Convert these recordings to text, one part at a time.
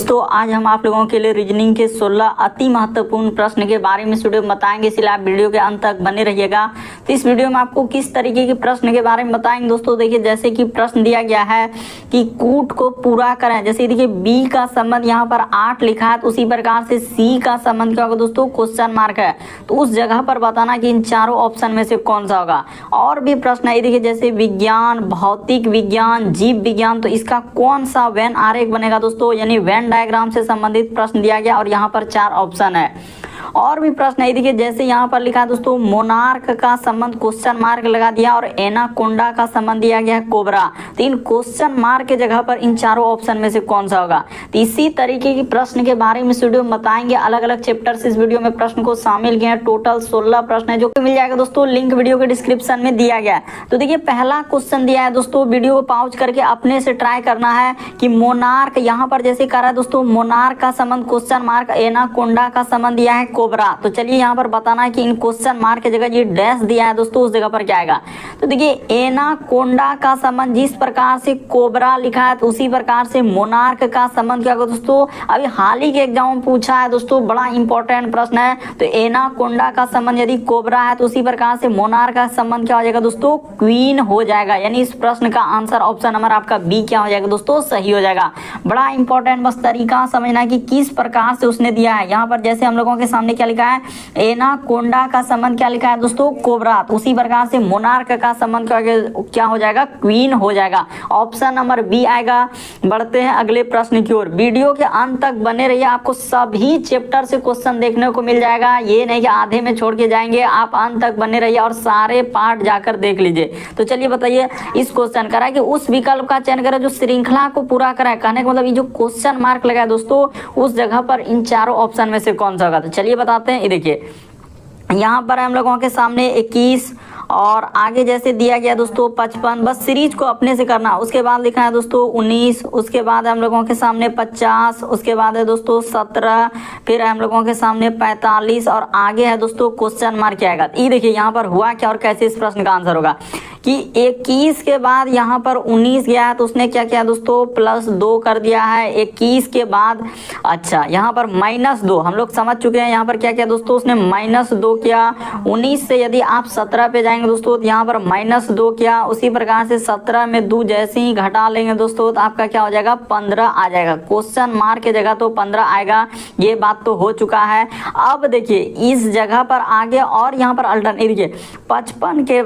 तो आज हम आप लोगों के लिए रीजनिंग के 16 अति महत्वपूर्ण प्रश्न के बारे में वीडियो बताएंगे, इसलिए आप वीडियो के अंत तक बने रहिएगा। तो इस वीडियो में आपको किस तरीके के प्रश्न के बारे में बताएंगे दोस्तों। देखिए, जैसे कि प्रश्न दिया गया है कि कूट को पूरा करें। जैसे देखिए बी का संबंध यहाँ पर 8 लिखा है, तो उसी प्रकार से सी का संबंध क्या होगा दोस्तों, क्वेश्चन मार्क है। तो उस जगह पर बताना कि इन चारों ऑप्शन में से कौन सा होगा। और भी प्रश्न है, देखिए जैसे विज्ञान, भौतिक विज्ञान, जीव विज्ञान, तो इसका कौन सा वेन आरेख बनेगा दोस्तों, यानी वेन डायग्राम से संबंधित प्रश्न दिया गया और यहाँ पर 4 ऑप्शन है। और भी प्रश्न है, देखिए जैसे यहाँ पर लिखा है दोस्तों मोनार्क का संबंध क्वेश्चन मार्क लगा दिया और एनाकोंडा का संबंध दिया गया है कोबरा। तो इन क्वेश्चन मार्क के जगह पर इन चारों ऑप्शन में से कौन सा होगा। तो इसी तरीके की प्रश्न के बारे में इस वीडियो में बताएंगे। अलग अलग चैप्टर से इस वीडियो में प्रश्न को शामिल किए हैं। टोटल 16 प्रश्न है जो कि मिल जाएगा दोस्तों, लिंक वीडियो के डिस्क्रिप्शन में दिया गया है। तो देखिए पहला क्वेश्चन दिया है दोस्तों, वीडियो को पॉज करके अपने से ट्राई करना है कि मोनार्क यहाँ पर जैसे कर रहा है दोस्तों, मोनार्क का संबंध क्वेश्चन मार्क, एनाकोंडा का संबंध दिया है कोबरा। तो चलिए यहाँ पर बताना है कि इन क्वेश्चन मार्क की जगह ये डैश दिया है दोस्तों, उस जगह पर क्या आएगा। तो देखिए एनाकोंडा का संबंध जिस प्रकार से कोबरा लिखा है, तो उसी प्रकार से मोनार्क का संबंध क्या होगा दोस्तों। अभी हाल ही के एग्जाम में पूछा है दोस्तों, बड़ा इंपॉर्टेंट प्रश्न है। तो एनाकोंडा का संबंध यदि कोबरा है, तो उसी प्रकार से मोनार्क का संबंध क्या हो जाएगा दोस्तों, क्वीन हो जाएगा। यानी इस प्रश्न का आंसर ऑप्शन नंबर आपका बी क्या हो जाएगा दोस्तों, सही हो जाएगा। बड़ा इंपॉर्टेंट बस तरीका समझना कि किस प्रकार से उसने दिया है। यहाँ पर जैसे हम लोगों के सामने क्या लिखा है, एनाकोंडा का संबंध क्या लिखा है दोस्तों, कोबरा। तो उसी प्रकार से मोनार्क का संबंध क्या हो जाएगा, क्वीन हो जाएगा। ऑप्शन नंबर बी आएगा। बढ़ते हैं अगले प्रश्न की ओर। वीडियो के अंत तक बने रहिए, आपको सभी चैप्टर से क्वेश्चन देखने को मिल जाएगा। ये नहीं कि आधे में छोड़ के जाएंगे, आप अंत तक बने रहिए और सारे पार्ट जाकर देख लीजिए। तो चलिए बताइए, इस क्वेश्चन करा कि उस विकल्प का चयन करें जो श्रृंखला को पूरा कराए। कहने का मतलब ये जो क्वेश्चन मार्क लगा है दोस्तों, उस जगह पर इन चारों ऑप्शन में से कौन सा होगा। तो चलिए बताते हैं। ये देखिए यहाँ पर हम लोगों के सामने 21 और आगे जैसे दिया गया दोस्तों 55, बस सीरीज को अपने से करना। उसके बाद लिखा है दोस्तों 19, उसके बाद हम लोगों के सामने 50, उसके बाद है दोस्तों 17, फिर हम लोगों के सामने 45 और आगे है दोस्तों क्वेश्चन मार्क क्या आएगा। ये देखिए यहाँ पर हुआ क्या और कैसे इस प्रश्न का आंसर होगा कि 21 के बाद यहाँ पर 19 गया है, तो उसने क्या किया दोस्तों, +2 कर दिया है। 21 के बाद अच्छा यहाँ पर -2, हम लोग समझ चुके हैं। यहाँ पर क्या किया दोस्तों, उसने -2 किया। 19 से यदि आप 17 पे जाएंगे दोस्तों, तो यहाँ पर -2 किया। उसी प्रकार से 17 में 2 जैसे ही घटा लेंगे दोस्तों, तो आपका क्या हो जाएगा, 15 आ जाएगा। क्वेश्चन मार्क की जगह तो 15 आएगा, ये बात तो हो चुका है। अब देखिए इस जगह पर आगे और यहाँ पर अल्टरनेट, देखिए 55 के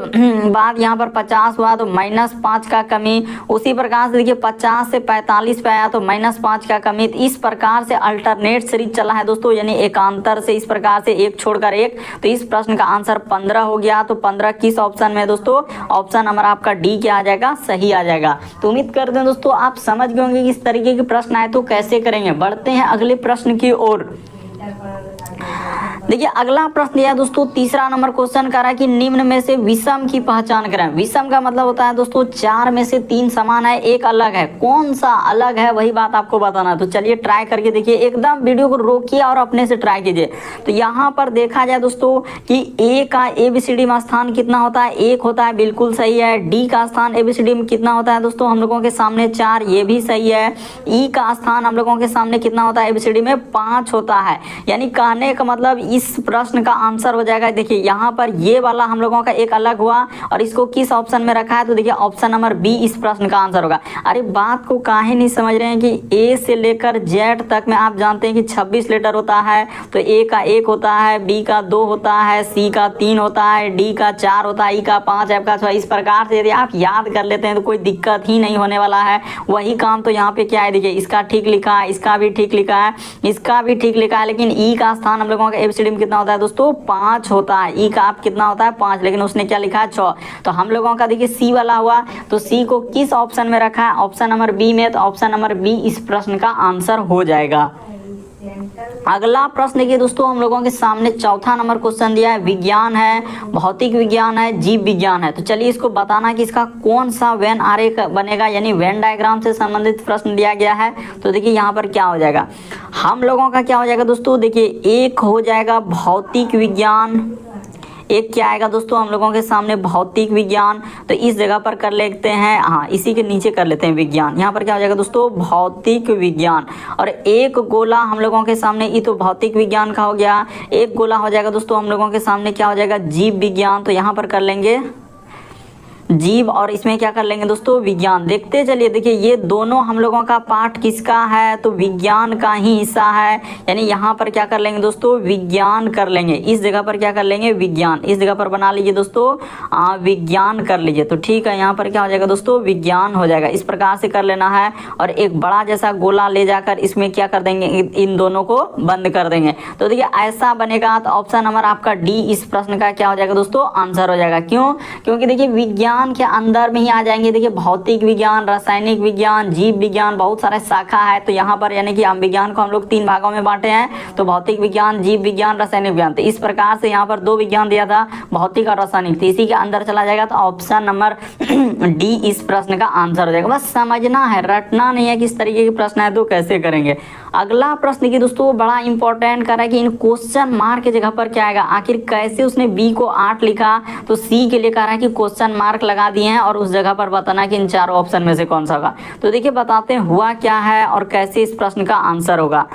बाद यहाँ 50 हुआ तो -5 का कमी। उसी प्रकार से देखिए 50 से 45 पे आया तो -5 का कमी। इस प्रकार से अल्टरनेट सीरीज चला है दोस्तों, यानी एकांतर से इस प्रकार से एक छोड़कर एक। तो इस प्रश्न का आंसर 15 हो गया। तो 15 किस ऑप्शन में दोस्तों, ऑप्शन नंबर आपका डी क्या आ जाएगा, सही आ जाएगा। तो उम्मीद करते हैं दोस्तों आप समझ गए होंगे कि इस तरीके के प्रश्न आए तो कैसे करेंगे। बढ़ते हैं अगले प्रश्न की ओर। देखिए अगला प्रश्न दिया दोस्तों, तीसरा नंबर क्वेश्चन कर रहा है कि निम्न में से विषम की पहचान करें। विषम का मतलब होता है दोस्तों 4 में से 3 समान है, एक अलग है। कौन सा अलग है वही बात आपको बताना है। तो चलिए ट्राई करके देखिए, एकदम वीडियो को रोकिए और अपने से ट्राई कीजिए। तो यहाँ पर देखा जाए दोस्तों कि ए का ABCD में स्थान कितना होता है, 1 होता है, बिल्कुल सही है। डी का स्थान ABCD में कितना होता है दोस्तों, हम लोगों के सामने 4, ये भी सही है। ई का स्थान हम लोगों के सामने कितना होता है ABCD में, 5 होता है। यानी कहने का मतलब इस प्रश्न का आंसर हो जाएगा। देखिए यहाँ पर ये वाला हम लोगों का एक अलग हुआ और इसको किस ऑप्शन में रखा है, तो देखिए ऑप्शन नंबर बी इस प्रश्न का आंसर होगा। अरे बात को काहे नहीं समझ रहे हैं कि ए से लेकर जेड तक में आप जानते हैं कि 26 लेटर होता है। तो ए का 1 होता है, बी का 2 होता है, सी का 3 होता है, डी का 4 होता है, ई का 5, एफ का 6। इस प्रकार से यदि आप याद कर लेते हैं तो कोई दिक्कत ही नहीं होने वाला है। वही काम तो यहाँ पे क्या है, देखिए इसका ठीक लिखा है, इसका भी ठीक लिखा है, इसका भी ठीक लिखा है। लेकिन ई का स्थान हम लोगों का ABCD में कितना होता है दोस्तों, 5 होता है। ई का आप कितना होता है, 5, लेकिन उसने क्या लिखा है, 6। तो हम लोगों का देखिए सी वाला हुआ, तो सी को किस ऑप्शन में रखा है, ऑप्शन नंबर बी में। तो ऑप्शन नंबर बी इस प्रश्न का आंसर हो जाएगा। अगला प्रश्न देखिए दोस्तों, हम लोगों के सामने चौथा नंबर क्वेश्चन दिया है। विज्ञान है, भौतिक विज्ञान है, जीव विज्ञान है। तो चलिए इसको बताना कि इसका कौन सा वेन आरेख बनेगा, यानी वेन डायग्राम से संबंधित प्रश्न दिया गया है। तो देखिए यहाँ पर क्या हो जाएगा, हम लोगों का क्या हो जाएगा दोस्तों, देखिए एक हो जाएगा भौतिक विज्ञान, एक क्या आएगा दोस्तों हम लोगों के सामने भौतिक विज्ञान, तो इस जगह पर कर लेते हैं, हाँ इसी के नीचे कर लेते हैं विज्ञान। यहाँ पर क्या हो जाएगा दोस्तों भौतिक विज्ञान। और एक गोला हम लोगों के सामने, ये तो भौतिक विज्ञान का हो गया। एक गोला हो जाएगा दोस्तों हम लोगों के सामने क्या हो जाएगा जीव विज्ञान, तो यहाँ पर कर लेंगे जीव और इसमें क्या कर लेंगे दोस्तों विज्ञान। देखते चलिए, देखिए ये दोनों हम लोगों का पार्ट किसका है, तो विज्ञान का ही हिस्सा है। यानी यहाँ पर क्या कर लेंगे दोस्तों विज्ञान कर लेंगे, इस जगह पर क्या कर लेंगे विज्ञान, इस जगह पर बना लीजिए दोस्तों विज्ञान कर लीजिए। तो ठीक है, यहाँ पर क्या हो जाएगा दोस्तों विज्ञान हो जाएगा। इस प्रकार से कर लेना है। और एक बड़ा जैसा गोला ले जाकर इसमें क्या कर देंगे, इन दोनों को बंद कर देंगे। तो देखिए ऐसा बनेगा। तो ऑप्शन नंबर आपका डी इस प्रश्न का क्या हो जाएगा दोस्तों आंसर हो जाएगा। क्यों, क्योंकि देखिए विज्ञान के अंदर में ही आ जाएंगे। देखिए भौतिक विज्ञान, रासायनिक विज्ञान, जीव विज्ञान, बहुत सारे शाखा है। तो यहाँ पर यानी कि हम विज्ञान को हम लोग 3 भागों में बांटे हैं, तो भौतिक विज्ञान, जीव विज्ञान, रासायनिक विज्ञान। तो इस प्रकार से यहाँ पर 2 विज्ञान दिया था, भौतिक और रासायनिक, तो इसी के अंदर चला जाएगा। तो ऑप्शन नंबर डी इस प्रश्न का आंसर हो जाएगा। बस समझना है, रटना नहीं है। किस तरीके के प्रश्न है तो कैसे करेंगे। अगला प्रश्न देखिए दोस्तों बड़ा इंपॉर्टेंट कर रहा है कि इन क्वेश्चन मार्क की जगह पर क्या आएगा, आखिर कैसे उसने बी को 8 लिखा। तो सी के लिए कह रहा है कि क्वेश्चन मार्क लगा दिए हैं और उस जगह पर बताना कि इन चारों ऑप्शन में से कौन सा होगा। तो देखिए बताते हैं हुआ क्या है और कैसे इस प्रश्न का आंसर होगा।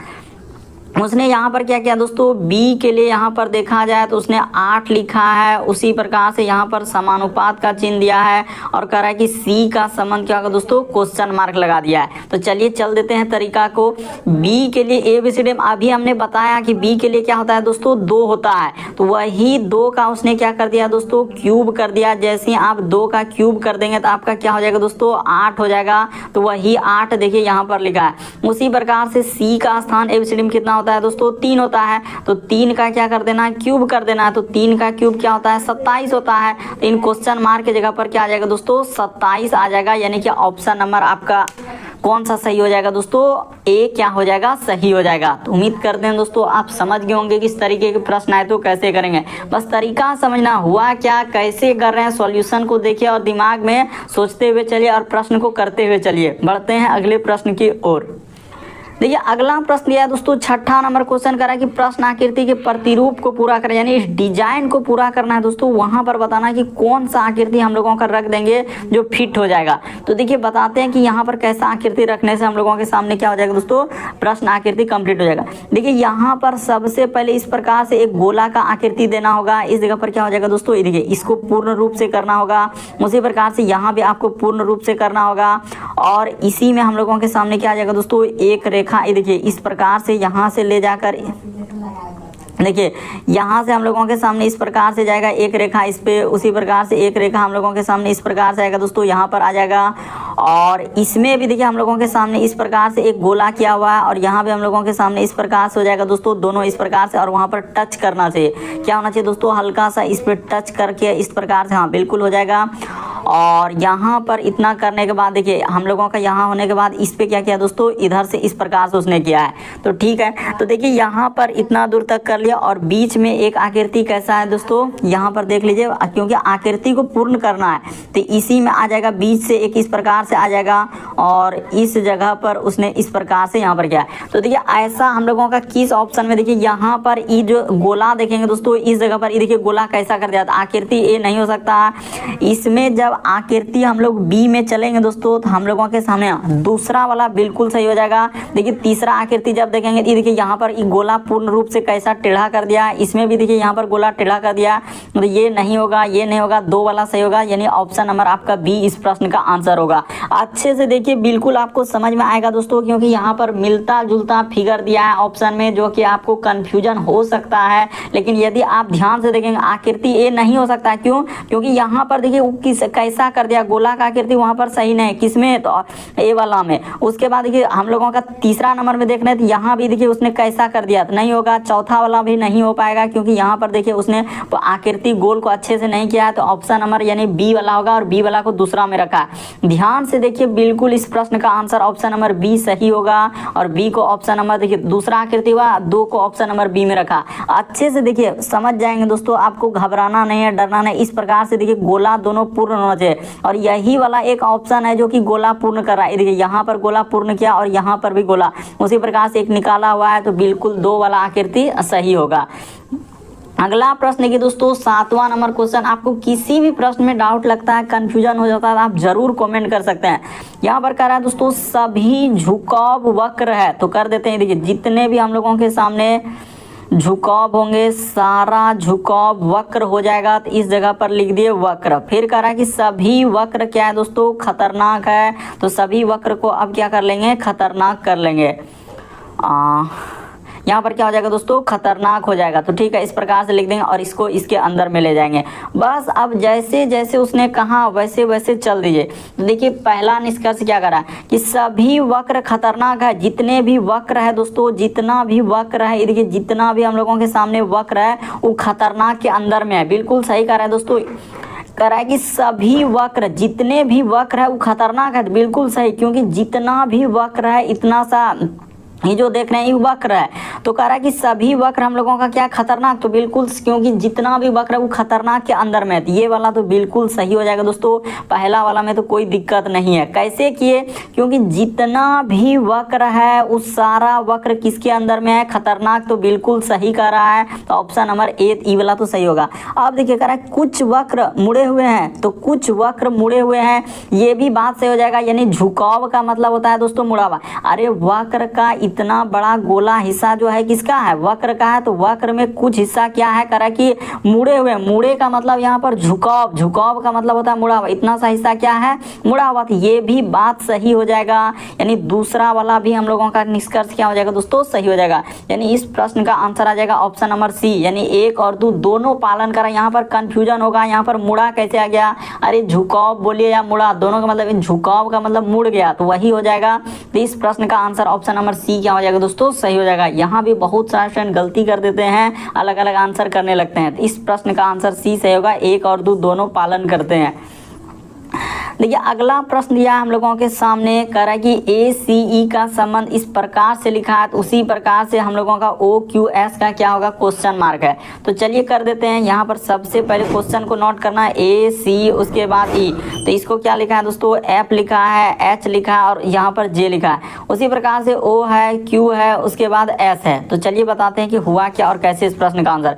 उसने यहाँ पर क्या किया दोस्तों, बी के लिए यहाँ पर देखा जाए तो उसने 8 लिखा है। उसी प्रकार से यहाँ पर समानुपात का चिन्ह दिया है और कह रहा है कि सी का संबंध क्या होगा दोस्तों, क्वेश्चन मार्क लगा दिया है। तो चलिए चल देते हैं तरीका को। बी के लिए ABCD अभी हमने बताया कि बी के लिए क्या होता है दोस्तों 2 होता है। तो वही 2 का उसने क्या कर दिया दोस्तों क्यूब कर दिया। जैसे ही आप 2 का क्यूब कर देंगे तो आपका क्या हो जाएगा दोस्तों 8 हो जाएगा। तो वही 8 देखिए यहाँ पर लिखा है। उसी प्रकार से सी का स्थान ABCD में कितना होता है दोस्तों 3 होता है। तो 3 का क्या कर देना है क्यूब कर देना है। तो 3 का क्यूब क्या होता है 27 होता है। तो इन क्वेश्चन मार्क की जगह पर क्या आ जाएगा दोस्तों 27 आ जाएगा। यानी कि ऑप्शन नंबर आपका कौन सा सही हो जाएगा दोस्तों, ए क्या हो जाएगा सही हो जाएगा। तो उम्मीद करते हैं दोस्तों आप समझ गए होंगे किस तरीके के प्रश्न आए तो कैसे करेंगे। बस तरीका समझना, हुआ क्या कैसे कर रहे हैं, सॉल्यूशन को देखिए और दिमाग में सोचते हुए चलिए और प्रश्न को करते हुए चलिए। बढ़ते हैं अगले प्रश्न की ओर। देखिए अगला प्रश्न लिया है दोस्तों 6ठा नंबर क्वेश्चन करा कि प्रश्न आकृति के प्रतिरूप को पूरा करें, यानी इस डिजाइन को पूरा करना है दोस्तों। वहां पर बताना कि कौन सा आकृति हम लोगों का रख देंगे जो फिट हो जाएगा। तो देखिए बताते हैं कि यहाँ पर कैसा आकृति रखने से हम लोगों के सामने क्या हो जाएगा दोस्तों प्रश्न आकृति कंप्लीट हो जाएगा। देखिए यहाँ पर सबसे पहले इस प्रकार से एक गोला का आकृति देना होगा। इस जगह पर क्या हो जाएगा दोस्तों ये देखिए इसको पूर्ण रूप से करना होगा। उसी प्रकार से यहाँ भी आपको पूर्ण रूप से करना होगा। और इसी में हम लोगों के सामने क्या आ जाएगा दोस्तों एक रेखा, ये देखिए इस प्रकार से यहाँ से ले जाकर देखिए यहाँ से हम लोगों के सामने इस प्रकार से जाएगा एक रेखा इस पे। उसी प्रकार से एक रेखा हम लोगों के सामने इस प्रकार से आएगा दोस्तों यहाँ पर आ जाएगा। और इसमें भी देखिए हम लोगों के सामने इस प्रकार से एक गोला किया हुआ है और यहाँ भी हम लोगों के सामने इस प्रकार से हो जाएगा दोस्तों दोनों इस प्रकार से। और वहाँ पर टच करना चाहिए, क्या होना चाहिए दोस्तों हल्का सा इस पर टच करके इस प्रकार से, हाँ बिल्कुल हो जाएगा। और यहाँ पर इतना करने के बाद देखिए हम लोगों का यहाँ होने के बाद इस पे क्या किया दोस्तों इधर से इस प्रकार से उसने किया है। तो ठीक है, तो देखिए यहाँ पर इतना दूर तक कर लिया और बीच में एक आकृति कैसा है दोस्तों यहाँ पर देख लीजिए, क्योंकि आकृति को पूर्ण करना है तो इसी में आ जाएगा। बीच से एक इस प्रकार से आ जाएगा और इस जगह पर उसने इस प्रकार से यहाँ पर किया है। तो देखिए ऐसा हम लोगों का किस ऑप्शन में, देखिए यहाँ पर ये जो गोला देखेंगे दोस्तों इस जगह पर ये देखिए गोला कैसा कर दिया, आकृति ए नहीं हो सकता। इसमें जब आकृति हम लोग बी में चलेंगे दोस्तों तो हम लोगों के सामने दूसरा वाला बिल्कुल सही हो जाएगा। देखिए तीसरा आकृति जब देखेंगे ये देखिए यहाँ पर गोला पूर्ण रूप से कैसा टेढ़ा कर दिया, इसमें भी देखिए यहाँ पर गोला टेढ़ा कर दिया। तो ये नहीं होगा, ये नहीं होगा, 2 वाला सही होगा। यानी ऑप्शन नंबर आपका बी इस प्रश्न का आंसर होगा। अच्छे से देखिए बिल्कुल आपको समझ में आएगा दोस्तों, क्योंकि यहाँ पर मिलता जुलता फिगर दिया है ऑप्शन में जो कि आपको कंफ्यूजन हो सकता है। लेकिन यदि आप ध्यान से देखेंगे आकृति ए नहीं हो सकता, क्यों, क्योंकि यहाँ पर देखिए कैसा कर दिया गोला का आकृति वहां पर सही नहीं, किसमें तो ए वाला में। उसके बाद देखिए हम लोगों का तीसरा नंबर में देख रहे हैं तो यहाँ भी देखिए उसने कैसा कर दिया, तो नहीं होगा। चौथा वाला भी नहीं हो पाएगा क्योंकि यहाँ पर देखिए उसने आकृति गोल को अच्छे से नहीं किया है। तो ऑप्शन नंबर यानी बी वाला होगा और बी वाला को दूसरा में रखा। ध्यान से देखिए बिल्कुल इस प्रश्न का आंसर ऑप्शन नंबर बी सही होगा। और बी को ऑप्शन नंबर देखिए दूसरा आकृति हुआ, 2 को ऑप्शन नंबर बी में रखा। अच्छे से देखिए समझ जाएंगे दोस्तों, आपको घबराना नहीं है, डरना नहीं। इस प्रकार से देखिए गोला दोनों पूर्ण होना चाहिए। और यही वाला एक ऑप्शन है जो कि गोला पूर्ण कर रहा है। देखिए यहाँ पर गोला पूर्ण किया और यहाँ पर भी गोला उसी प्रकार से एक निकाला हुआ है। तो बिल्कुल 2 वाला आकृति सही होगा। अगला प्रश्न देखिए दोस्तों 7वां नंबर क्वेश्चन। आपको किसी भी प्रश्न में डाउट लगता है, कंफ्यूजन हो जाता है, आप जरूर कमेंट कर सकते हैं। यहाँ पर कह रहा है दोस्तों सभी झुकाव वक्र है, तो कर देते हैं। देखिए जितने भी हम लोगों के सामने झुकाव होंगे सारा झुकाव वक्र हो जाएगा, तो इस जगह पर लिख दिए वक्र। फिर कह रहा है कि सभी वक्र क्या है दोस्तों, खतरनाक है, तो सभी वक्र को अब क्या कर लेंगे, खतरनाक कर लेंगे। यहाँ पर क्या हो जाएगा दोस्तों, खतरनाक हो जाएगा। तो ठीक है, इस प्रकार से लिख देंगे और इसको इसके अंदर में ले जाएंगे। बस अब जैसे जैसे उसने कहा वैसे वैसे चल दीजिए। तो देखिए पहला निष्कर्ष क्या करा कि सभी वक्र खतरनाक है। जितने भी वक्र है दोस्तों, जितना भी वक्र है, देखिए जितना भी हम लोगों के सामने वक्र है वो खतरनाक के अंदर में है। बिल्कुल सही कह रहा है दोस्तों, कह रहा है कि सभी वक्र, जितने भी वक्र है वो खतरनाक है। बिल्कुल सही, क्योंकि जितना भी वक्र है, इतना सा ये जो देख रहे हैं ये वक्र है, तो कह रहा है कि सभी वक्र हम लोगों का क्या खतरनाक, तो बिल्कुल, क्योंकि जितना भी वक्र है वो खतरनाक के अंदर में है। तो ये वाला तो बिल्कुल सही हो जाएगा दोस्तों, पहला वाला में तो कोई दिक्कत नहीं है। कैसे किए, क्योंकि जितना भी वक्र है उस सारा वक्र किसके अंदर में है, खतरनाक, तो बिल्कुल सही कह रहा है। तो ऑप्शन नंबर ए वाला तो सही होगा। अब देखिए कह रहा है कुछ वक्र मुड़े हुए हैं, तो कुछ वक्र मुड़े हुए हैं, ये भी बात सही हो जाएगा। यानी झुकाव का मतलब होता है दोस्तों मुड़ावा। अरे वक्र का इतना बड़ा गोला हिस्सा जो है किसका है, वक्र का है, तो वक्र में कुछ हिस्सा क्या है, कह रहा है कि मुड़े हुए। मुड़े का मतलब यहाँ पर झुकाव, झुकाव का मतलब होता है मुड़ा हुआ, इतना सा हिस्सा क्या है, मुड़ा हुआ। तो ये भी बात सही हो जाएगा। यानी दूसरा वाला भी हम लोगों का निष्कर्ष क्या हो जाएगा दोस्तों, सही हो जाएगा। यानी इस प्रश्न का आंसर आ जाएगा ऑप्शन नंबर सी, यानी 1 और 2 दोनों पालन करा। यहाँ पर कंफ्यूजन होगा, यहाँ पर मुड़ा कैसे आ गया, अरे झुकाव बोलिए या मुड़ा, दोनों का मतलब, झुकाव का मतलब मुड़ गया, तो वही हो जाएगा। तो इस प्रश्न का आंसर ऑप्शन नंबर सी क्या हो जाएगा दोस्तों, सही हो जाएगा। यहाँ भी बहुत सारे स्टूडेंट गलती कर देते हैं, अलग अलग आंसर करने लगते हैं। तो इस प्रश्न का आंसर सी सही होगा, 1 और 2 दोनों पालन करते हैं। देखिए अगला प्रश्न दिया हम लोगों के सामने, कह रहा है कि ACE का संबंध इस प्रकार से लिखा है, तो उसी प्रकार से हम लोगों का OQS का क्या होगा, क्वेश्चन मार्क है। तो चलिए कर देते हैं। यहाँ पर सबसे पहले क्वेश्चन को नोट करना है, AC उसके बाद E, तो इसको क्या लिखा है दोस्तों, F लिखा है, H लिखा है और यहाँ पर J लिखा है। उसी प्रकार से O है, Q है, उसके बाद S है। तो चलिए बताते हैं कि हुआ क्या और कैसे इस प्रश्न का आंसर।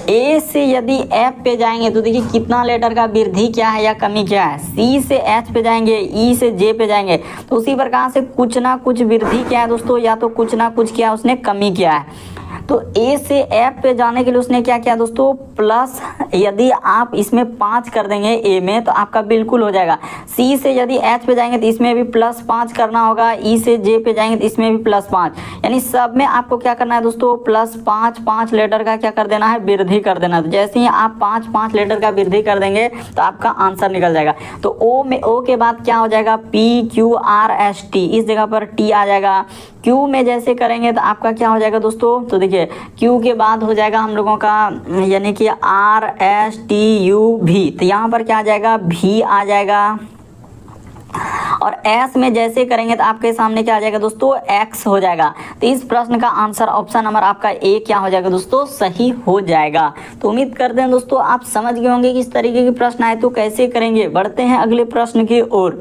A से यदि F पे जाएंगे तो देखिए कितना लेटर का वृद्धि क्या है या कमी क्या है। C से H पे जाएंगे, E से J पे जाएंगे, तो उसी प्रकार से कुछ ना कुछ वृद्धि क्या है दोस्तों, या तो कुछ ना कुछ क्या उसने कमी किया है। तो A से F पे जाने के लिए उसने क्या किया दोस्तों, प्लस, यदि आप इसमें 5 कर देंगे A में तो आपका बिल्कुल हो जाएगा। C से यदि H पे जाएंगे तो इसमें भी +5 करना होगा, E से J पे जाएंगे तो इसमें भी +5, यानी सब में आपको क्या करना है दोस्तों, +5 5 लेटर का क्या कर देना है, वृद्धि कर देना। तो जैसे ही आप 5 5 लेटर का वृद्धि कर देंगे तो आपका आंसर निकल जाएगा। तो O के बाद क्या हो जाएगा, PQRST, इस जगह पर T आ जाएगा। Q में जैसे करेंगे तो आपका क्या हो जाएगा दोस्तों, तो देखिए Q के बाद हो जाएगा हम लोगों का यानी कि RSTUV, तो यहाँ पर क्या आ जाएगा, V आ जाएगा। और S में जैसे करेंगे तो आपके सामने क्या आ जाएगा दोस्तों, X हो जाएगा। तो इस प्रश्न का आंसर ऑप्शन नंबर आपका A क्या हो जाएगा दोस्तों, सही हो जाएगा। तो उम्मीद करते हैं दोस्तों आप समझ गए होंगे कि इस तरीके के प्रश्न आए तो कैसे करेंगे। बढ़ते हैं अगले प्रश्न की ओर।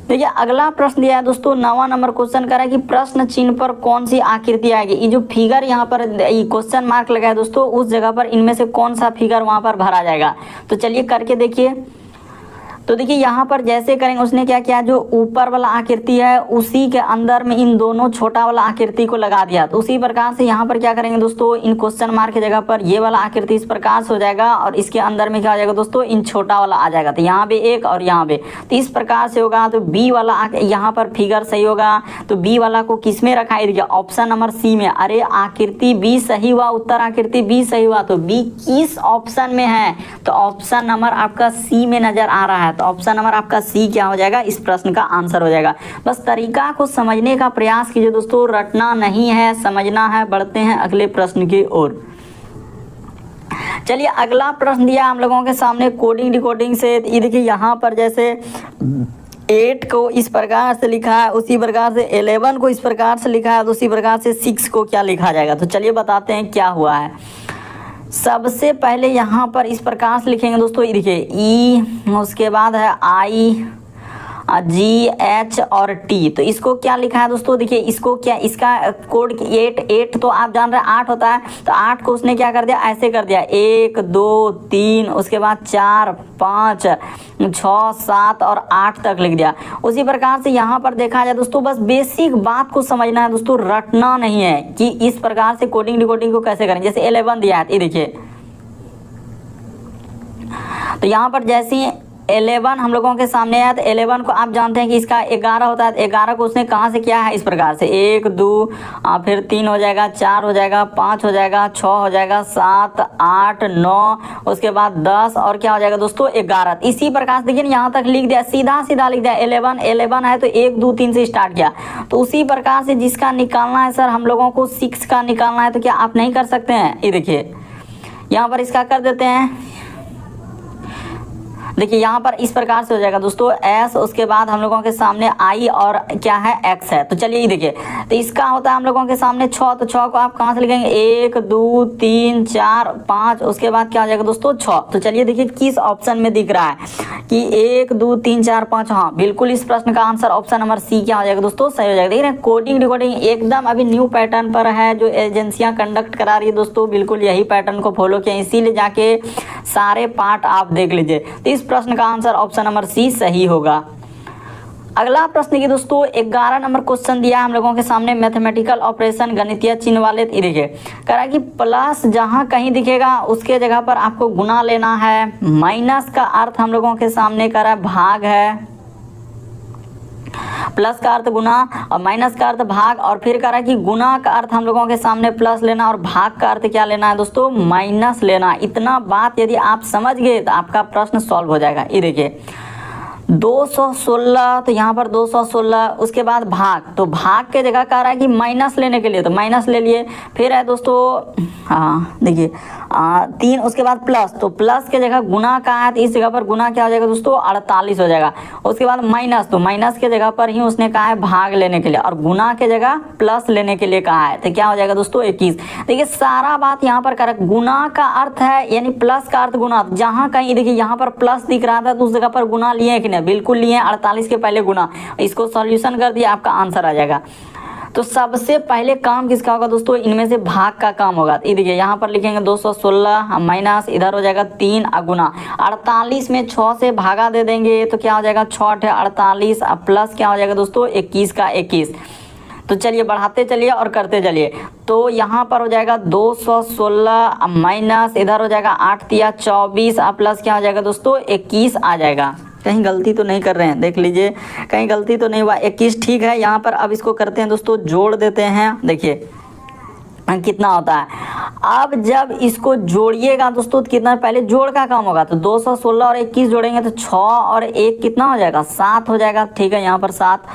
देखिए अगला प्रश्न दिया है दोस्तों 9वां नंबर क्वेश्चन कर रहा है कि प्रश्न चिन्ह पर कौन सी आकृति आएगी। ये जो फिगर यहाँ पर क्वेश्चन मार्क लगा है दोस्तों, उस जगह पर इनमें से कौन सा फिगर वहाँ पर भरा जाएगा। तो चलिए करके देखिए। तो देखिए यहाँ पर जैसे करेंगे, उसने क्या किया, जो ऊपर वाला आकृति है उसी के अंदर में इन दोनों छोटा वाला आकृति को लगा दिया। तो उसी प्रकार से यहाँ पर क्या करेंगे दोस्तों, इन क्वेश्चन मार्क की जगह पर ये वाला आकृति इस प्रकार से हो जाएगा और इसके अंदर में क्या हो जाएगा दोस्तों, इन छोटा वाला आ जाएगा। तो यहाँ पे एक और यहाँ पे, तो इस प्रकार से होगा। तो बी वाला यहाँ पर फिगर सही होगा। तो बी वाला को किस में रखा है, ऑप्शन नंबर सी में। अरे आकृति बी सही हुआ, उत्तर आकृति बी सही हुआ, तो बी किस ऑप्शन में है, तो ऑप्शन नंबर आपका सी में नजर आ रहा है। तो ऑप्शन नंबर आपका सी क्या हो जाएगा, इस प्रश्न का आंसर हो जाएगा। बस तरीका को समझने का प्रयास कीजिए दोस्तों, रटना नहीं है, समझना है। बढ़ते हैं अगले प्रश्न की ओर। चलिए अगला प्रश्न दिया हम लोगों के सामने कोडिंग डिकोडिंग से। ये देखिए यहाँ पर जैसे 8 को इस प्रकार से लिखा है, उसी प्रकार से 11 को इस प्रकार से लिखा है, तो उसी प्रकार से 6 को क्या लिखा जाएगा। तो चलिए बताते हैं क्या हुआ है। सबसे पहले यहाँ पर इस प्रकार से लिखेंगे दोस्तों, ये देखिए ई, उसके बाद है आई, GH और T। तो इसको क्या लिखा है दोस्तों, देखिए इसको क्या, इसका कोड 8 तो आप जान रहे हैं 8 होता है, तो 8 को उसने क्या कर दिया, ऐसे कर दिया 1 2 3, उसके बाद 4 5 6 7 और 8 तक लिख दिया। उसी प्रकार से यहाँ पर देखा जाए दोस्तों, बस बेसिक बात को समझना है दोस्तों, रटना नहीं है कि इस प्रकार से कोडिंग डिकोडिंग को कैसे करें। जैसे 11 दिया है, ये देखिए, तो यहाँ पर जैसे 11 हम लोगों के सामने आया, तो 11 को आप जानते हैं कि इसका 11 होता है, तो 11 को उसने कहाँ से किया है, इस प्रकार से 1 2 फिर 3 हो जाएगा, 4 हो जाएगा, 5 हो जाएगा, 6 हो जाएगा, 7 8 9, उसके बाद 10 और क्या हो जाएगा दोस्तों 11। इसी प्रकार से देखिए यहाँ तक लिख दिया, सीधा सीधा लिख दिया 11 है तो 1 2 3 से स्टार्ट किया। तो उसी प्रकार से जिसका निकालना है सर हम लोगों को 6 का निकालना है, तो क्या आप नहीं कर सकते हैं। ये देखिए यहाँ पर इसका कर देते हैं, देखिए यहाँ पर इस प्रकार से हो जाएगा दोस्तों S, उसके बाद हम लोगों के सामने I और क्या है X है। तो चलिए ये देखिए, तो इसका होता है हम लोगों के सामने 6, तो 6 को आप कहाँ से लिखेंगे, 1 2 3 4 5, उसके बाद क्या हो जाएगा दोस्तों 6। तो चलिए देखिए किस ऑप्शन में दिख रहा है कि 1 2 3 4 5, हाँ बिल्कुल इस प्रश्न का आंसर ऑप्शन नंबर C क्या हो जाएगा दोस्तों, सही हो जाएगा। देख रहे हैं कोडिंग डिकोडिंग एकदम अभी न्यू पैटर्न पर है, जो एजेंसियां कंडक्ट करा रही है दोस्तों, बिल्कुल यही पैटर्न को फॉलो किया, इसीलिए जाके सारे पार्ट आप देख लीजिए। तो इस प्रश्न का आंसर ऑप्शन नंबर C सही होगा। अगला प्रश्न की दोस्तों 11 नंबर क्वेश्चन दिया है हम लोगों के सामने, मैथमेटिकल ऑपरेशन गणितीय चिन्ह वाले। देखिए कह रहा है कि प्लस जहां कहीं दिखेगा उसके जगह पर आपको गुना लेना है, माइनस का अर्थ हम लोगों के सामने कह रहा है भाग है, प्लस का अर्थ गुना और माइनस का अर्थ भाग, और फिर कह रहा है कि गुना का अर्थ हम लोगों के सामने प्लस लेना और भाग का अर्थ क्या लेना है दोस्तों, माइनस लेना। इतना बात यदि आप समझ गए तो आपका प्रश्न सॉल्व हो जाएगा। ये देखिए 216, तो यहाँ पर 216, उसके बाद भाग, तो भाग के जगह कह रहा है कि माइनस लेने के लिए, तो माइनस ले लिए। फिर है दोस्तों हाँ देखिए 3, उसके बाद प्लस, तो प्लस के जगह गुना का है, तो इस जगह पर गुना क्या हो जाएगा दोस्तों 48 हो जाएगा। उसके बाद माइनस, तो माइनस के जगह पर ही उसने कहा है भाग लेने के लिए, और गुना के जगह प्लस लेने के लिए कहा है, तो क्या हो जाएगा दोस्तों 21। देखिए सारा बात यहाँ पर कर, गुना का अर्थ है यानी प्लस का अर्थ गुना, जहाँ कहीं देखिए यहाँ पर प्लस दिख रहा था तो उस जगह पर गुना लिए कि नहीं, बिल्कुल लिए, 48 के पहले गुना, इसको सॉल्यूशन कर दिया आपका आंसर आ जाएगा। तो सबसे पहले काम किसका होगा दोस्तों, इनमें से भाग का काम होगा। ये देखिए यहाँ पर लिखेंगे 216 माइनस, इधर हो जाएगा 3 गुना, 48 में 6 से भागा दे देंगे तो क्या हो जाएगा 6 48, प्लस क्या हो जाएगा दोस्तों 21 का 21। तो चलिए बढ़ाते चलिए और करते चलिए, तो यहाँ पर हो जाएगा 216 माइनस, इधर हो जाएगा 8 तिया 24, प्लस क्या हो जाएगा दोस्तों 21 आ जाएगा। कहीं गलती तो नहीं कर रहे हैं, देख लीजिए कहीं गलती तो नहीं हुआ, 21 ठीक है। यहाँ पर अब इसको करते हैं दोस्तों, जोड़ देते हैं, देखिए कितना होता है। अब जब इसको जोड़िएगा दोस्तों तो कितना, पहले जोड़ का काम होगा, तो 216 और 21 जोड़ेंगे तो 6 और 1 कितना हो जाएगा 7 हो जाएगा, ठीक है यहाँ पर 7।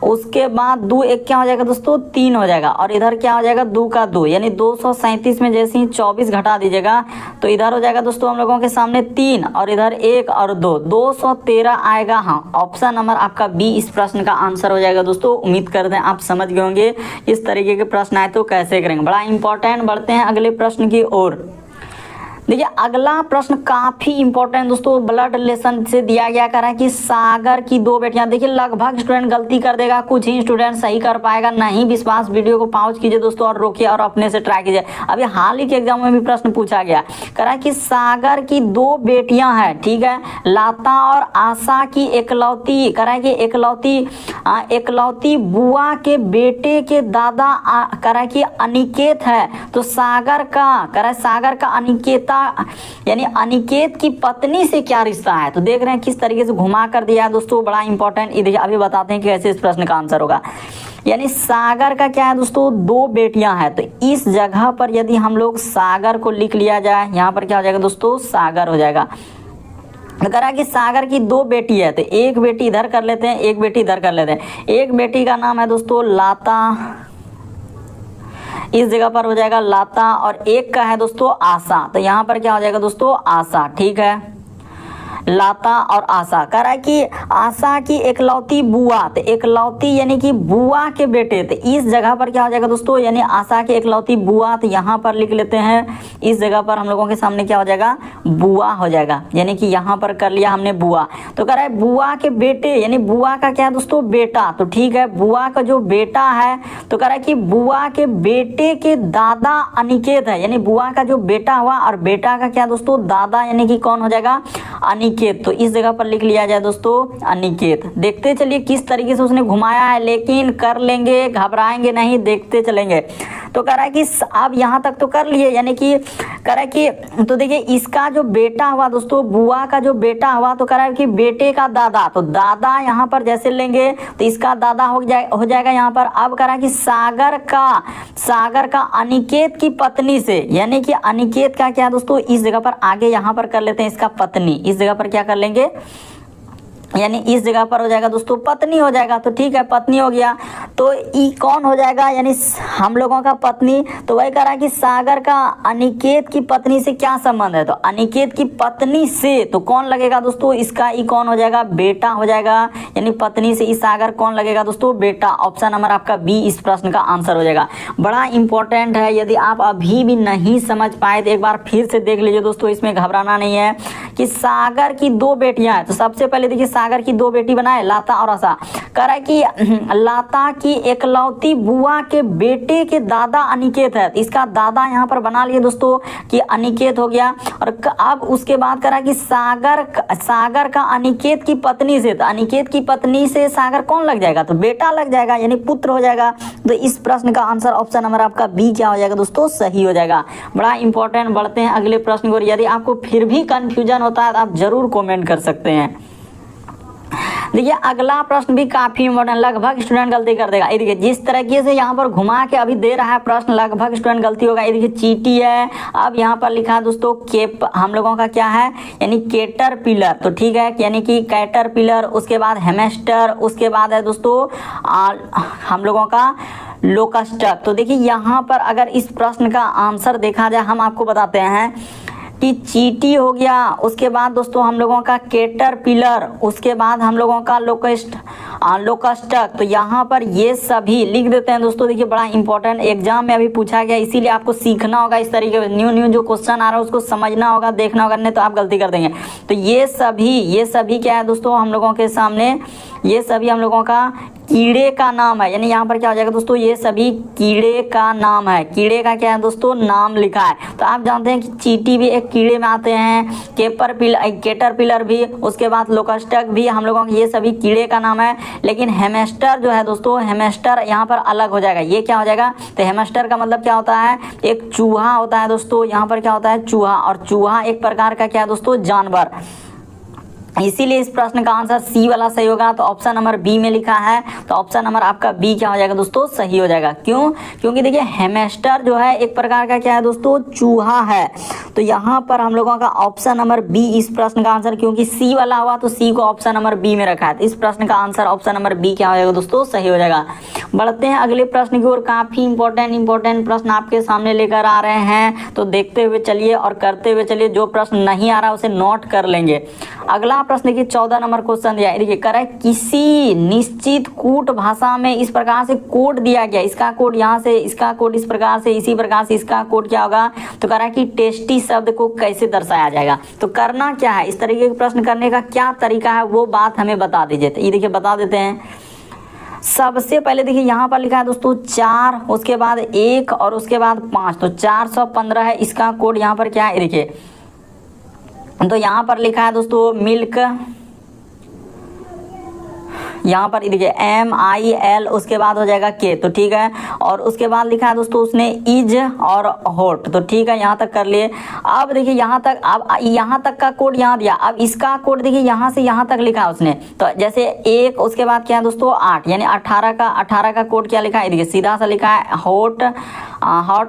उसके बाद 2 1 क्या हो जाएगा दोस्तों 3 हो जाएगा, और इधर क्या हो जाएगा 2 का 2, यानी 237 में जैसे ही 24 घटा दीजिएगा तो इधर हो जाएगा दोस्तों हम लोगों के सामने 3 और इधर 1 और 2, 213 आएगा। हाँ ऑप्शन नंबर आपका बी इस प्रश्न का आंसर हो जाएगा दोस्तों। उम्मीद करते हैं आप समझ गए होंगे इस तरीके के प्रश्न आए तो कैसे करेंगे, बड़ा इंपॉर्टेंट। बढ़ते हैं अगले प्रश्न की ओर। देखिए अगला प्रश्न काफी इंपॉर्टेंट दोस्तों, ब्लड रिलेशन से दिया गया, कर रहा है कि सागर की 2 बेटियां। देखिए लगभग स्टूडेंट गलती कर देगा, कुछ ही स्टूडेंट सही कर पाएगा। नहीं विश्वास, वीडियो को पॉज कीजिए दोस्तों और रोकिए और अपने से ट्राई कीजिए। अभी हाल ही के एग्जाम में भी प्रश्न पूछा गया, कर रहा है कि सागर की 2 बेटियां हैं, ठीक है, लता और आशा की एकलौती, कर रहा है कि एकलौती बुआ के बेटे के दादा कर रहा है कि अनिकेत है। तो सागर का कर रहा है, सागर का अनिकेता यानी अनिकेत की पत्नी से क्या रिश्ता है। तो देख रहे हैं किस तरीके से घुमा कर दिया है दोस्तों, बड़ा इंपॉर्टेंट। देखिए अभी बताते हैं कि कैसे इस प्रश्न का आंसर होगा। यानी सागर का क्या है दोस्तों 2 बेटियां हैं, तो इस जगह पर यदि हम लोग सागर को लिख लिया जाए, यहाँ पर क्या हो जाएगा दोस्तों सागर हो जाएगा। करा कि सागर की 2 बेटी है, तो एक बेटी इधर कर लेते हैं, एक बेटी इधर कर लेते हैं। एक बेटी का नाम है दोस्तों लता, इस जगह पर हो जाएगा लता, और एक का है दोस्तों आशा, तो यहाँ पर क्या हो जाएगा दोस्तों आशा, ठीक है। लाता और आशा। कह रहा है कि आशा की एकलौती बुआ, तो एकलौती यानी कि बुआ के बेटे, तो इस जगह पर क्या हो जाएगा दोस्तों, यानी आशा की एकलौती बुआ, तो यहाँ पर लिख लेते हैं, इस जगह पर हम लोगों के सामने क्या हो जाएगा, बुआ हो जाएगा, यानी कि यहाँ पर कर लिया हमने बुआ। तो कह रहा है बुआ के बेटे, यानी बुआ का क्या है दोस्तों, बेटा, तो ठीक है बुआ का जो बेटा है, तो कह रहा है कि बुआ के बेटे के दादा अनिकेत है, यानी बुआ का जो बेटा हुआ और बेटा का क्या दोस्तों, दादा, यानी कि कौन हो जाएगा, अनिकेत। तो इस जगह पर लिख लिया जाए दोस्तों अनिकेत। देखते चलिए किस तरीके से उसने घुमाया है, लेकिन कर लेंगे, घबराएंगे नहीं, देखते चलेंगे। तो कह रहा है कि अब यहाँ तक तो कर लिए, यानी कि कह रहा है कि, तो देखिए इसका जो बेटा हुआ दोस्तों, बुआ का जो बेटा हुआ, तो कह रहा है कि बेटे का दादा, तो दादा यहाँ पर जैसे लेंगे तो इसका दादा हो जाएगा यहाँ पर। अब कह रहा है कि सागर का अनिकेत की पत्नी से, यानी कि अनिकेत का क्या दोस्तों, इस जगह पर आगे यहाँ पर कर लेते हैं इसका पत्नी, इस जगह पर क्या कर लेंगे, यानी इस जगह पर हो जाएगा दोस्तों पत्नी हो जाएगा। तो ठीक है पत्नी हो गया, तो ई कौन हो जाएगा, यानी हम लोगों का पत्नी। तो वही कह रहा है कि सागर का अनिकेत की पत्नी से क्या संबंध है, तो अनिकेत की पत्नी से, तो कौन लगेगा दोस्तों, इसका ई कौन हो जाएगा, बेटा हो जाएगा, यानी पत्नी से ई सागर कौन लगेगा दोस्तों, बेटा। ऑप्शन नंबर आपका बी इस प्रश्न का आंसर हो जाएगा। बड़ा इंपॉर्टेंट है, यदि आप अभी भी नहीं समझ पाए तो एक बार फिर से देख लीजिए दोस्तों, इसमें घबराना नहीं है। कि सागर की दो बेटियां हैं, तो सबसे पहले देखिए सागर की दो बेटी बनाए, लाता और आशा। कह रहा है कि लाता की एकलौती बुआ के बेटे के दादा अनिकेत है, इसका दादा यहाँ पर बना लिए दोस्तों कि अनिकेत हो गया। और अब उसके बाद कह रहा है कि सागर का अनिकेत की पत्नी से, तो अनिकेत की पत्नी से सागर कौन लग जाएगा, तो बेटा लग जाएगा, यानी पुत्र हो जाएगा। तो इस प्रश्न का आंसर ऑप्शन नंबर आपका बी क्या हो जाएगा दोस्तों, सही हो जाएगा। बड़ा इंपॉर्टेंट। बढ़ते हैं अगले प्रश्न को। यदि आपको फिर भी कंफ्यूजन होता है तो आप जरूर कमेंट कर सकते हैं। देखिए अगला प्रश्न भी काफी इंपॉर्टेंट, लगभग स्टूडेंट गलती कर देगा। ये देखिए जिस तरीके से यहाँ पर घुमा के अभी दे रहा है प्रश्न, लगभग स्टूडेंट गलती होगा। ये देखिए चींटी है, अब यहाँ पर लिखा है दोस्तों केप, हम लोगों का क्या है, यानी कैटरपिलर। तो ठीक है, यानी कि कैटरपिलर, उसके बाद हेमेस्टर, उसके बाद है दोस्तों हम लोगों का लोकस्टक। तो देखिए यहाँ पर अगर इस प्रश्न का आंसर देखा जाए, हम आपको बताते हैं कि चींटी हो गया, उसके बाद दोस्तों हम लोगों का कैटरपिलर, उसके बाद हम लोगों का लोकस्टक। तो यहाँ पर ये सभी लिख देते हैं दोस्तों। देखिए बड़ा इंपॉर्टेंट, एग्जाम में अभी पूछा गया, इसीलिए आपको सीखना होगा इस तरीके से, न्यू जो क्वेश्चन आ रहा है उसको समझना होगा, देखना होगा, नहीं तो आप गलती कर देंगे। तो ये सभी क्या है दोस्तों हम लोगों के सामने, ये सभी हम लोगों का कीड़े का नाम है, यानी यहाँ पर क्या हो जाएगा दोस्तों, ये सभी कीड़े का नाम है। कीड़े का क्या है दोस्तों, नाम लिखा है। तो आप जानते हैं कि चींटी भी एक कीड़े में आते हैं, कैटरपिलर भी, उसके बाद लोकस्टक भी, हम लोगों के ये सभी कीड़े का नाम है। लेकिन हेमेस्टर जो है दोस्तों, हेमेस्टर यहाँ पर अलग हो जाएगा। ये क्या हो जाएगा, तो हेमेस्टर का मतलब क्या होता है, एक चूहा होता है दोस्तों, यहाँ पर क्या होता है, चूहा। और चूहा एक प्रकार का क्या है दोस्तों, जानवर। इसीलिए इस प्रश्न का आंसर सी वाला सही होगा। तो ऑप्शन नंबर बी में लिखा है, तो ऑप्शन नंबर आपका बी क्या हो जाएगा दोस्तों, सही हो जाएगा। क्यों, क्योंकि देखिए हेमेस्टर जो है एक प्रकार का क्या है दोस्तों, चूहा है। तो यहाँ पर हम लोगों का ऑप्शन नंबर बी इस प्रश्न का आंसर, क्योंकि सी वाला हुआ तो सी को ऑप्शन नंबर बी में रखा है। तो इस प्रश्न का आंसर ऑप्शन नंबर बी क्या हो जाएगा दोस्तों, सही हो जाएगा। बढ़ते हैं अगले प्रश्न की ओर। काफी इंपॉर्टेंट प्रश्न आपके सामने लेकर आ रहे हैं, तो देखते हुए चलिए और करते हुए चलिए। जो प्रश्न नहीं आ रहा उसे नोट कर लेंगे। अगला प्रश्न देखिए 14 नंबर क्वेश्चन दिया है। देखिए कह रहा है किसी निश्चित कूट भाषा में इस प्रकार से कोड दिया गया, इसका कोड यहाँ से, इसका कोड इस प्रकार से, इसी प्रकार से इसका कोड क्या होगा। तो कह रहा है कि टेस्टी शब्द को कैसे दर्शाया जाएगा। तो करना क्या है, इस तरीके के प्रश्न करने का क्या तरीका है वो बात हमें बता दीजिए। तो ये देखिए बता देते हैं। सबसे पहले देखिए यहाँ पर लिखा है दोस्तों 4, उसके बाद 1 और उसके बाद 5, तो 415 है इसका कोड। यहाँ पर क्या है देखिए, तो यहाँ पर लिखा है दोस्तों मिल्क, यहाँ पर देखिए MIL, उसके बाद हो जाएगा K, तो ठीक है। और उसके बाद लिखा है दोस्तों उसने इज और हॉट, तो ठीक है, यहाँ तक कर लिए। अब देखिए यहाँ तक, अब यहाँ तक का कोड यहाँ दिया, अब इसका कोड देखिए यहाँ से यहाँ तक लिखा है उसने। तो जैसे 1, उसके बाद क्या है दोस्तों 8, यानी 18 का कोड क्या लिखा है देखिए, सीधा सा लिखा है हॉट,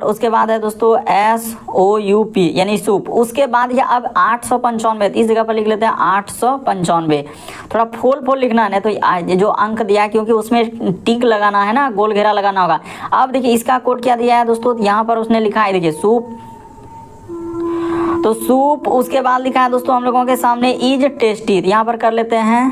उसके बाद है दोस्तों SOUP यानी सूप। उसके बाद ये अब 895, इस जगह पर लिख लेते हैं 895। थोड़ा फोल लिखना है, तो जो अंक दिया क्योंकि उसमें टिक लगाना है ना, गोल घेरा लगाना होगा। अब देखिए इसका कोड क्या दिया है दोस्तों, यहाँ पर उसने लिखा है देखिए सूप। तो सूप, उसके बाद लिखा है दोस्तों हम लोगों के सामने इज टेस्टी, यहाँ पर कर लेते हैं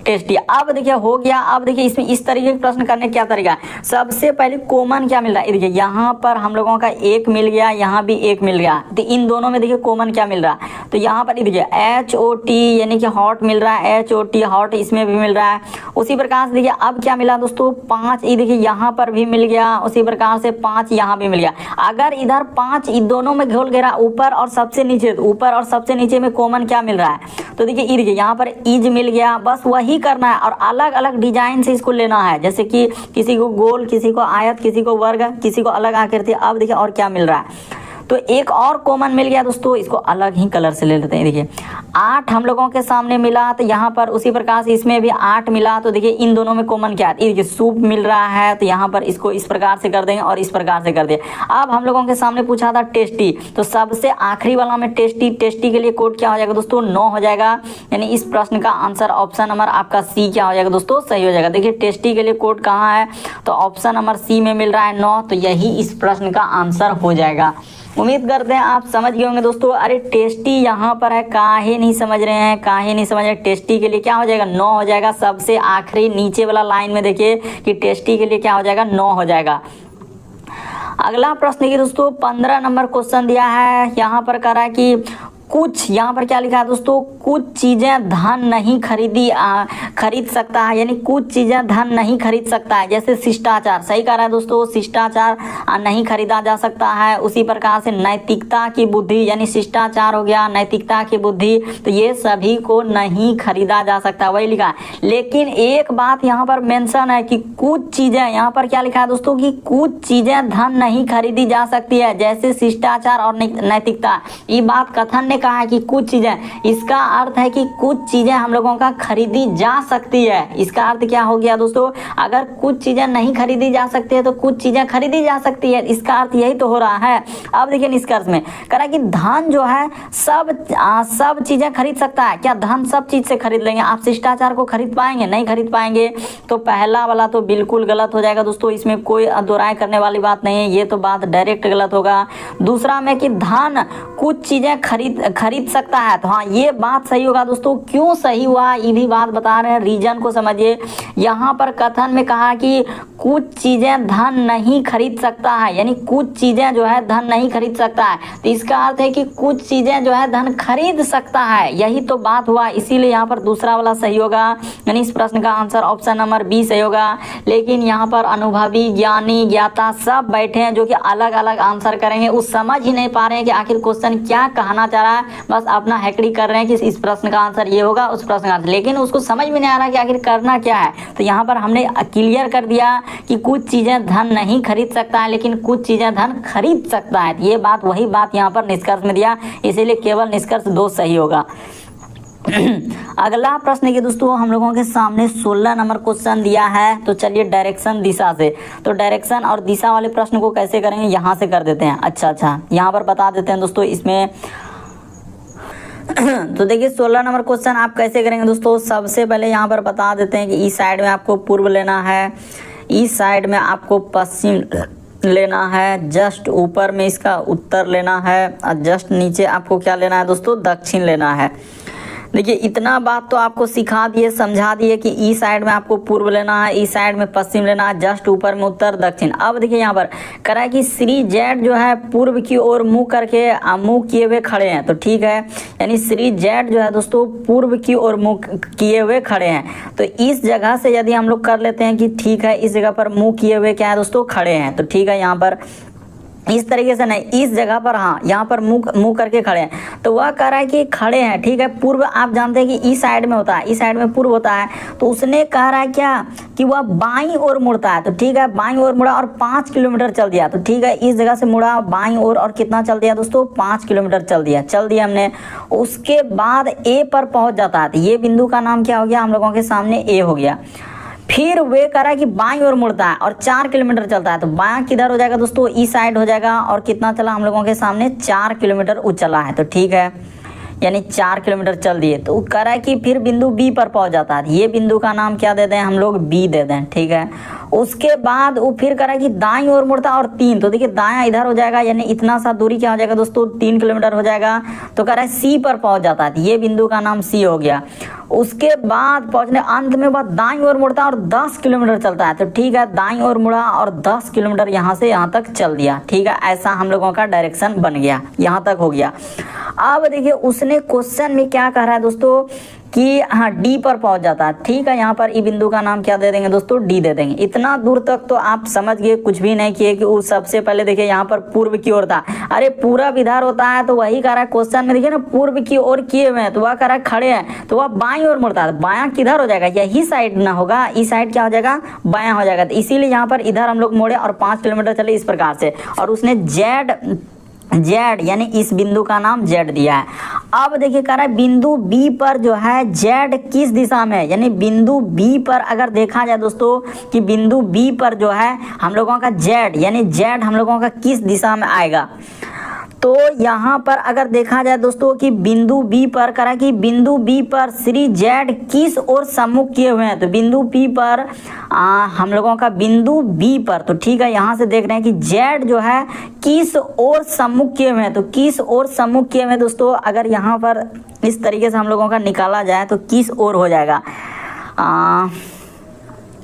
टेस्टी। अब देखिए हो गया। अब देखिए इसमें इस तरीके के प्रश्न करने क्या तरीका है। सबसे पहले कॉमन क्या मिल रहा है, देखिए यहाँ पर हम लोगों का एक मिल गया, यहाँ भी एक मिल गया, तो इन दोनों में देखिए कॉमन क्या मिल रहा है। तो यहाँ पर देखिए HOT यानी कि हॉट मिल रहा है, HOT हॉट इसमें भी मिल रहा है। उसी प्रकार से देखिए अब क्या मिला दोस्तों 5, ये देखिए यहाँ पर भी मिल गया, उसी प्रकार से 5 यहाँ भी मिल गया। अगर इधर 5 इन दोनों में घोल घेरा ऊपर और सबसे नीचे, ऊपर और सबसे नीचे में कॉमन क्या मिल रहा है, तो देखिए देखिए यहाँ पर इज मिल गया। बस वही करना है और अलग अलग डिजाइन से इसको लेना है, जैसे कि किसी को गोल, किसी को आयत, किसी को वर्ग, किसी को अलग आकृति। अब देखिए और क्या मिल रहा है, तो एक और कॉमन मिल गया दोस्तों, इसको अलग ही कलर से ले लेते हैं। देखिए 8 हम लोगों के सामने मिला, तो यहाँ पर उसी प्रकार से इसमें भी 8 मिला। तो देखिए इन दोनों में कॉमन क्या है, देखिए सूप मिल रहा है, तो यहाँ पर इसको इस प्रकार से कर देंगे और इस प्रकार से कर दिए। अब हम लोगों के सामने पूछा था टेस्टी, तो सबसे आखिरी वाला में टेस्टी, टेस्टी के लिए कोड क्या हो जाएगा दोस्तों 9 हो जाएगा। यानी इस प्रश्न का आंसर ऑप्शन नंबर आपका सी क्या हो जाएगा दोस्तों, सही हो जाएगा। देखिए टेस्टी के लिए कोड कहाँ है, तो ऑप्शन नंबर सी में मिल रहा है 9, तो यही इस प्रश्न का आंसर हो जाएगा। उम्मीद करते हैं आप समझ गए होंगे दोस्तों। अरे टेस्टी यहाँ पर है, काहे नहीं समझ रहे हैं, काहे नहीं समझ रहे। टेस्टी के लिए क्या हो जाएगा 9 हो जाएगा। सबसे आखिरी नीचे वाला लाइन में देखिए कि टेस्टी के लिए क्या हो जाएगा 9 हो जाएगा। अगला प्रश्न देखिए दोस्तों 15 नंबर क्वेश्चन दिया है। यहाँ पर कह रहा है कि कुछ, यहाँ पर क्या लिखा है दोस्तों, कुछ चीजें धन नहीं खरीद सकता है, यानी कुछ चीजें धन नहीं खरीद सकता है। जैसे शिष्टाचार, सही कह रहा है दोस्तों, शिष्टाचार नहीं खरीदा जा सकता है। उसी प्रकार से नैतिकता की बुद्धि, यानी शिष्टाचार हो गया, नैतिकता की बुद्धि, तो ये सभी को नहीं खरीदा जा सकता, वही लिखा है। लेकिन एक बात यहाँ पर मेंशन है कि कुछ चीजें, यहाँ पर क्या लिखा है दोस्तों कि कुछ चीजें धन नहीं खरीदी जा सकती है, जैसे शिष्टाचार और नैतिकता। ये बात कथन ने कहा है कि कुछ चीजें, इसका अर्थ है कि कुछ चीजें हम लोगों का खरीदी जा सकती है। इसका अर्थ क्या हो गया दोस्तों, अगर कुछ चीजें नहीं खरीदी जा सकती है तो कुछ चीजें खरीदी जा सकती है, इसका अर्थ यही तो हो रहा है। अब देखिए निष्कर्ष में कह रहा है कि धन जो है सब चीजें खरीद सकता है। क्या धन सब चीज से खरीद लेंगे? आप शिष्टाचार को खरीद पाएंगे? नहीं खरीद पाएंगे। तो पहला वाला तो बिल्कुल गलत हो जाएगा दोस्तों, इसमें कोई दोहराई करने वाली बात नहीं है, ये तो बात डायरेक्ट गलत होगा। दूसरा में कि धन कुछ चीजें खरीद सकता है, तो हाँ ये बात सही होगा दोस्तों। क्यों सही हुआ ये भी बात बता रहे हैं, रीजन को समझिए। यहाँ पर कथन में कहा कि कुछ चीजें धन नहीं खरीद सकता है, यानी कुछ चीजें जो है धन नहीं खरीद सकता है, तो इसका अर्थ है कि कुछ चीजें जो है धन खरीद सकता है, यही तो बात हुआ। इसीलिए यहाँ पर दूसरा वाला सही होगा, यानी इस प्रश्न का आंसर ऑप्शन नंबर बी सही होगा। लेकिन यहाँ पर अनुभवी, ज्ञानी, ज्ञाता सब बैठे हैं जो कि अलग अलग आंसर करेंगे, वो समझ ही नहीं पा रहे हैं कि आखिर क्वेश्चन क्या कहना चाह रहा है, बस अपना हैकड़ी कर रहे हैं कि इस प्रश्न का आंसर ये होगा, उस प्रश्न का आंसर, लेकिन उसको समझ में नहीं आ रहा कि आखिर करना क्या है। तो यहाँ पर हमने क्लियर कर दिया कि कुछ चीजें धन नहीं खरीद सकता है, लेकिन कुछ चीजें धन खरीद सकता है। ये बात वही बात यहाँ पर निष्कर्ष में दिया, इसीलिए केवल निष्कर्ष 2 सही होगा। अगला प्रश्न के दोस्तों हम लोगों के सामने 16 नंबर क्वेश्चन दिया है। तो चलिए डायरेक्शन दिशा से, तो डायरेक्शन और दिशा वाले प्रश्न को कैसे करेंगे यहाँ से कर देते हैं। अच्छा यहाँ पर बता देते हैं दोस्तों इसमें। तो देखिए 16 नंबर क्वेश्चन आप कैसे करेंगे दोस्तों। सबसे पहले यहाँ पर बता देते हैं कि इस साइड में आपको पूर्व लेना है, इस साइड में आपको पश्चिम लेना है, जस्ट ऊपर में इसका उत्तर लेना है, और जस्ट नीचे आपको क्या लेना है दोस्तों, दक्षिण लेना है। देखिए इतना बात तो आपको सिखा दिए, समझा दिए कि ई साइड में आपको पूर्व लेना है, ई साइड में पश्चिम लेना है, जस्ट ऊपर में उत्तर, दक्षिण। अब देखिए यहाँ पर कह रहा है कि श्री जेड जो है पूर्व की ओर मुंह करके मुंह किए हुए खड़े हैं, तो ठीक है, यानी श्री जेड जो है दोस्तों पूर्व की ओर मुंह किए हुए खड़े हैं। तो इस जगह से यदि हम लोग कर लेते हैं कि ठीक है, इस जगह पर मुंह किए हुए क्या है दोस्तों, खड़े हैं, तो ठीक है, यहाँ पर इस तरीके से नहीं, इस जगह पर हाँ यहाँ पर मुंह करके खड़े हैं। तो वह कह रहा है कि खड़े हैं, ठीक है। पूर्व आप जानते हैं कि इस साइड में होता है, इस साइड में पूर्व होता है, तो उसने कह रहा है क्या कि वह बाईं ओर मुड़ता है, तो ठीक है, बाईं ओर मुड़ा और 5 किलोमीटर चल दिया, तो ठीक है, इस जगह से मुड़ा बाईं ओर और कितना चल दिया दोस्तों, 5 किलोमीटर चल दिया हमने। उसके बाद ए पर पहुंच जाता है, तो ये बिंदु का नाम क्या हो गया हम लोगों के सामने, ए हो गया। फिर वे कह रहा है कि बाईं ओर मुड़ता है और 4 किलोमीटर चलता है, तो बायां किधर हो जाएगा दोस्तों, ई साइड हो जाएगा, और कितना चला हम लोगों के सामने, 4 किलोमीटर चला है, तो ठीक है, यानी 4 किलोमीटर चल दिए। तो कह रहा है कि फिर बिंदु बी पर पहुंच जाता है, ये बिंदु का नाम क्या दे दें हम लोग, बी दे दें, ठीक है। उसके बाद वो फिर करा कि दाईं ओर मुड़ता और 3, तो देखिए दायां इधर हो जाएगा, यानी इतना सा दूरी क्या हो जाएगा दोस्तों, 3 किलोमीटर हो जाएगा। तो कह रहा है सी पर पहुंच जाता है, ये बिंदु का नाम सी हो गया। उसके बाद पहुंचने अंत में बाद दाईं ओर मुड़ता है और 10 किलोमीटर चलता है, तो ठीक है दाईं ओर मुड़ा और 10 किलोमीटर यहाँ से यहाँ तक चल दिया, ठीक है। ऐसा हम लोगों का डायरेक्शन बन गया, यहाँ तक हो गया। अब देखिए उसने क्वेश्चन में क्या कह रहा है दोस्तों कि हाँ डी पर पहुंच जाता है, ठीक है। यहाँ पर ई बिंदु का नाम क्या दे देंगे दोस्तों, डी दे देंगे। इतना दूर तक तो आप समझ गए, कुछ भी नहीं किए कि वो सबसे पहले देखिए यहाँ पर पूर्व की ओर था, अरे पूरब इधर होता है तो वही कह रहा है क्वेश्चन में, देखिए ना पूर्व की ओर किए हुए हैं, तो वह कह रहा है खड़े हैं, तो वह बाईं ओर मुड़ता है, बायां किधर हो जाएगा, यही साइड ना होगा, इस साइड क्या हो जाएगा, बायां हो जाएगा। तो इसीलिए यहाँ पर इधर हम लोग मोड़े और 5 किलोमीटर चले इस प्रकार से, और उसने जेड यानी इस बिंदु का नाम जेड दिया है। अब देखिए कह रहा है बिंदु बी पर जो है जेड किस दिशा में है, यानी बिंदु बी पर अगर देखा जाए दोस्तों कि बिंदु बी पर जो है हम लोगों का जेड, यानी जेड हम लोगों का किस दिशा में आएगा। तो यहाँ पर अगर देखा जाए दोस्तों कि बिंदु बी पर करा कि बिंदु बी पर श्री जेड किस ओर सम्मुख किए हुए हैं, तो बिंदु बी पर हम लोगों का बिंदु बी पर, तो ठीक है यहाँ से देख रहे हैं कि जेड जो है किस ओर सम्मुख किए हुए हैं, तो किस ओर सम्मुख किए हुए हैं दोस्तों, अगर यहाँ पर इस तरीके से हम लोगों का निकाला जाए तो किस ओर हो जाएगा,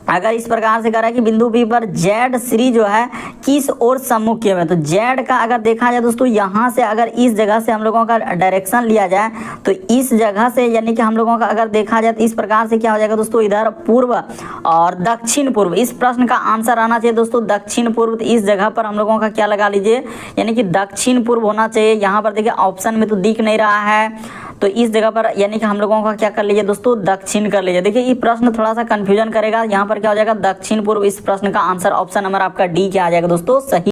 अगर इस प्रकार से करा कि बिंदु बी पर जेड श्री जो है किस ओर सम्मुख किए हुए, तो जेड का अगर देखा जाए दोस्तों यहाँ से अगर इस जगह से हम लोगों का डायरेक्शन लिया जाए तो इस जगह से यानी कि हम लोगों का अगर देखा जाए तो इस प्रकार से क्या हो जाएगा दोस्तों, इधर पूर्व और दक्षिण पूर्व। इस प्रश्न का आंसर आना चाहिए दोस्तों दक्षिण पूर्व, तो इस जगह पर हम लोगों का क्या लगा लीजिए, यानी कि दक्षिण पूर्व होना चाहिए। यहाँ पर देखिए ऑप्शन में तो दिख नहीं रहा है, तो इस जगह पर यानी कि हम लोगों का क्या कर लीजिए दोस्तों, दक्षिण कर लीजिए। देखिए ये प्रश्न थोड़ा सा कंफ्यूजन करेगा, यहाँ पर क्या हो जाएगा दक्षिण पूर्व। इस प्रश्न का आंसर ऑप्शन नंबर आपका डी क्या आ जाएगा दोस्तों, सही।